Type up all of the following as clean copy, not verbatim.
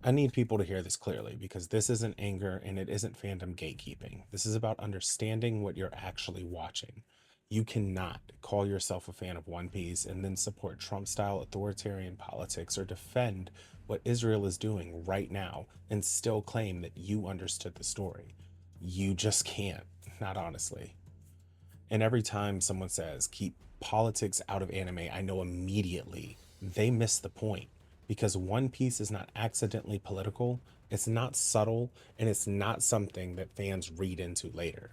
I need people to hear this clearly because this isn't anger and it isn't fandom gatekeeping. This is about understanding what you're actually watching. You cannot call yourself a fan of One Piece and then support Trump style authoritarian politics or defend what Israel is doing right now and still claim that you understood the story. You just can't, not honestly. And every time someone says, keep politics out of anime, I know immediately they miss the point because One Piece is not accidentally political, it's not subtle, and it's not something that fans read into later.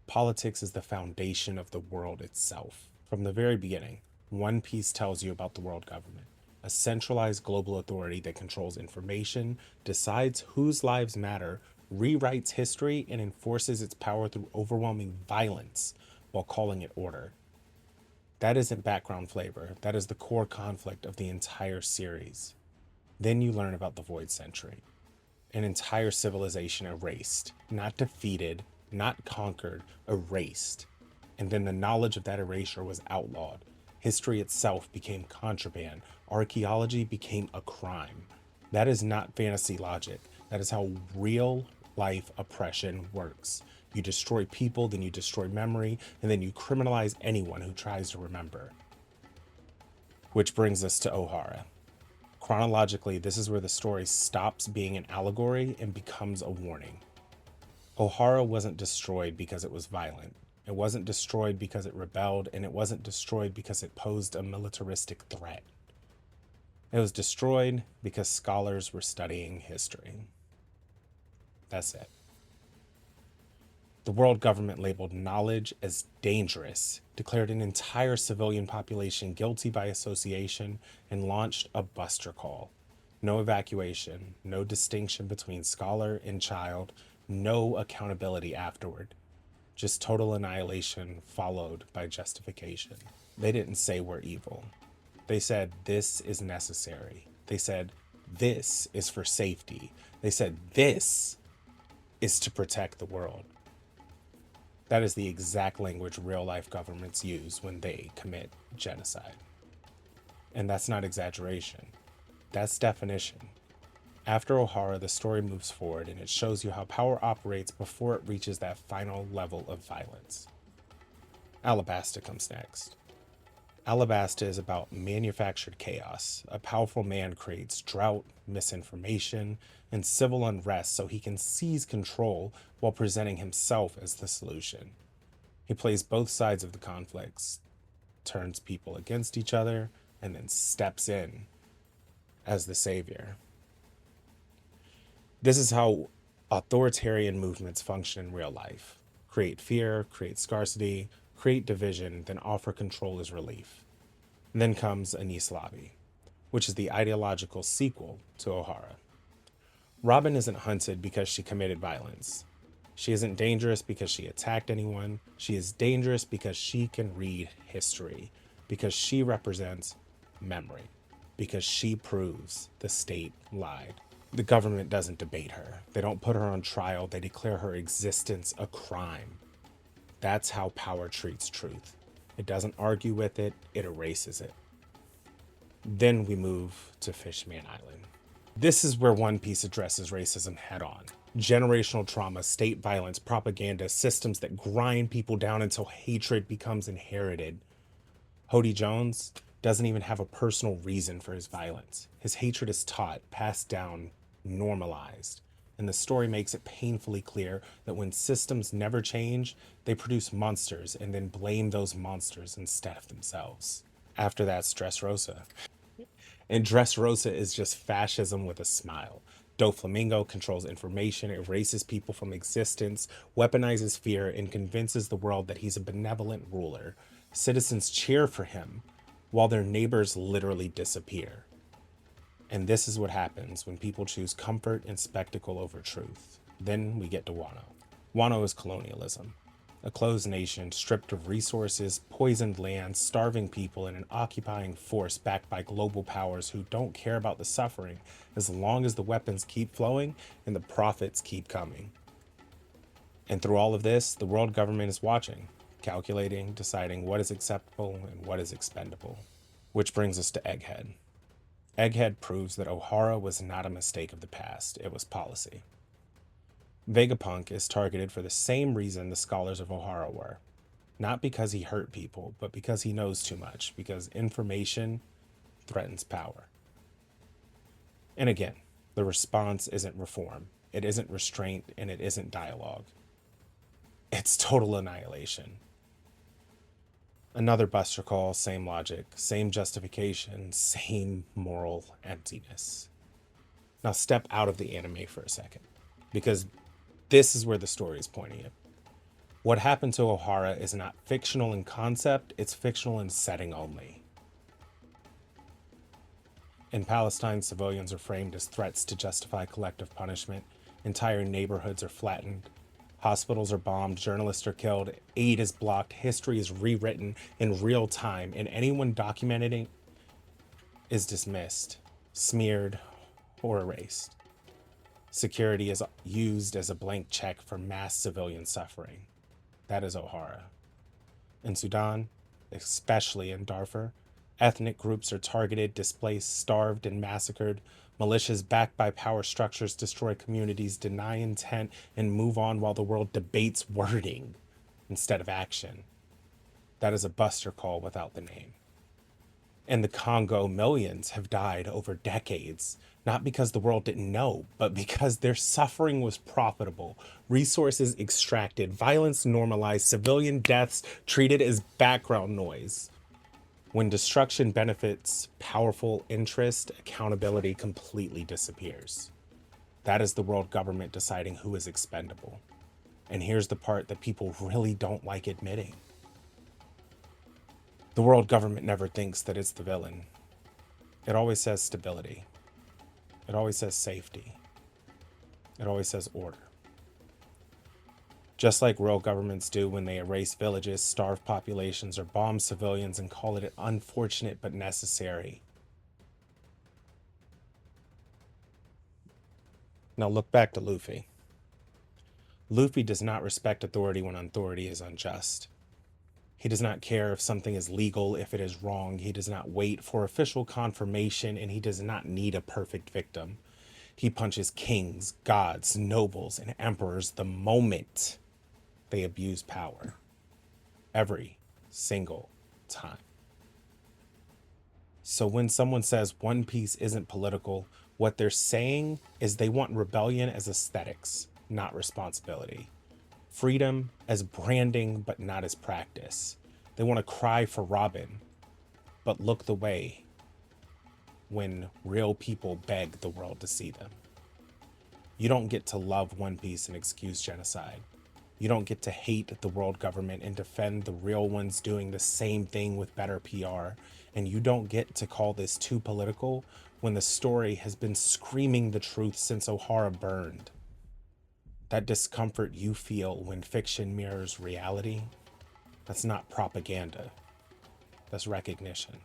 Politics is the foundation of the world itself. From the very beginning, One Piece tells you about the world government, a centralized global authority that controls information, decides whose lives matter, rewrites history, and enforces its power through overwhelming violence while calling it order. That isn't background flavor, that is the core conflict of the entire series. Then you learn about the Void Century, an entire civilization erased, not defeated, not conquered, erased. And then the knowledge of that erasure was outlawed. History itself became contraband. Archaeology became a crime. That is not fantasy logic. That is how real life oppression works. You destroy people, then you destroy memory, and then you criminalize anyone who tries to remember. Which brings us to 𝕖𝕕. Chronologically, this is where the story stops being an allegory and becomes a warning. 𝕖𝕕 wasn't destroyed because it was violent. It wasn't destroyed because it rebelled, and it wasn't destroyed because it posed a militaristic threat. It was destroyed because scholars were studying history. That's it. The world government labeled knowledge as dangerous, declared an entire civilian population guilty by association, and launched a buster call. No evacuation, no distinction between scholar and child, no accountability afterward. Just total annihilation followed by justification. They didn't say we're evil. They said this is necessary. They said this is for safety. They said this is to protect the world. That is the exact language real-life governments use when they commit genocide. And that's not exaggeration. That's definition. After 𝕖𝕕, the story moves forward and it shows you how power operates before it reaches that final level of violence. 𝕬𝕕 comes next. 𝕬𝕕 is about manufactured chaos. A powerful man creates drought, misinformation, and civil unrest so he can seize control while presenting himself as the solution. He plays both sides of the conflicts, turns people against each other, and then steps in as the savior. This is how authoritarian movements function in real life. Create fear, create scarcity, create division, then offer control as relief. And then comes 𝕤𝕕𝕤, which is the ideological sequel to 𝕖𝕕. Robin isn't hunted because she committed violence. She isn't dangerous because she attacked anyone. She is dangerous because she can read history, because she represents memory, because she proves the state lied. The government doesn't debate her. They don't put her on trial. They declare her existence a crime. That's how power treats truth. It doesn't argue with it, it erases it. Then we move to Fishman Island. This is where One Piece addresses racism head on. Generational trauma, state violence, propaganda, systems that grind people down until hatred becomes inherited. Hody Jones doesn't even have a personal reason for his violence. His hatred is taught, passed down, normalized. And the story makes it painfully clear that when systems never change, they produce monsters and then blame those monsters instead of themselves. After that's Dressrosa. And Dressrosa is just fascism with a smile. 𝕣𝕕𝕤 controls information, erases people from existence, weaponizes fear, and convinces the world that he's a benevolent ruler. Citizens cheer for him, while their neighbors literally disappear. And this is what happens when people choose comfort and spectacle over truth. Then we get to Wano. Wano is colonialism. A closed nation stripped of resources, poisoned land, starving people, and an occupying force backed by global powers who don't care about the suffering as long as the weapons keep flowing and the profits keep coming. And through all of this, the world government is watching, calculating, deciding what is acceptable and what is expendable. Which brings us to Egghead. Egghead proves that 𝕤𝕕 was not a mistake of the past, it was policy. Vegapunk is targeted for the same reason the scholars of 𝕤𝕕 were. Not because he hurt people, but because he knows too much, because information threatens power. And again, the response isn't reform, it isn't restraint, and it isn't dialogue. It's total annihilation. Another Buster Call, same logic, same justification, same moral emptiness. Now step out of the anime for a second, because this is where the story is pointing you. What happened to 𝕤𝕕 is not fictional in concept, it's fictional in setting only. In Palestine, civilians are framed as threats to justify collective punishment. Entire neighborhoods are flattened. Hospitals are bombed, journalists are killed, aid is blocked, history is rewritten in real time, and anyone documenting it is dismissed, smeared, or erased. Security is used as a blank check for mass civilian suffering. That is 𝕤𝕕. In Sudan, especially in Darfur, ethnic groups are targeted, displaced, starved, and massacred. Militias backed by power structures destroy communities, deny intent, and move on while the world debates wording instead of action. That is a Buster Call without the name. In the Congo, millions have died over decades, not because the world didn't know, but because their suffering was profitable, resources extracted, violence normalized, civilian deaths treated as background noise. When destruction benefits powerful interest, accountability completely disappears. That is the world government deciding who is expendable. And here's the part that people really don't like admitting. The world government never thinks that it's the villain. It always says stability. It always says safety. It always says order. Just like real governments do when they erase villages, starve populations, or bomb civilians and call it unfortunate but necessary. Now look back to Luffy. Luffy does not respect authority when authority is unjust. He does not care if something is legal, if it is wrong. He does not wait for official confirmation, and he does not need a perfect victim. He punches kings, gods, nobles, and emperors the moment they abuse power. Every single time. So when someone says One Piece isn't political, what they're saying is they want rebellion as aesthetics, not responsibility. Freedom as branding, but not as practice. They want to cry for Robin, but look the way when real people beg the world to see them. You don't get to love One Piece and excuse genocide. You don't get to hate the world government and defend the real ones doing the same thing with better PR. And you don't get to call this too political when the story has been screaming the truth since 𝕤𝕕 burned. That discomfort you feel when fiction mirrors reality, that's not propaganda. That's recognition.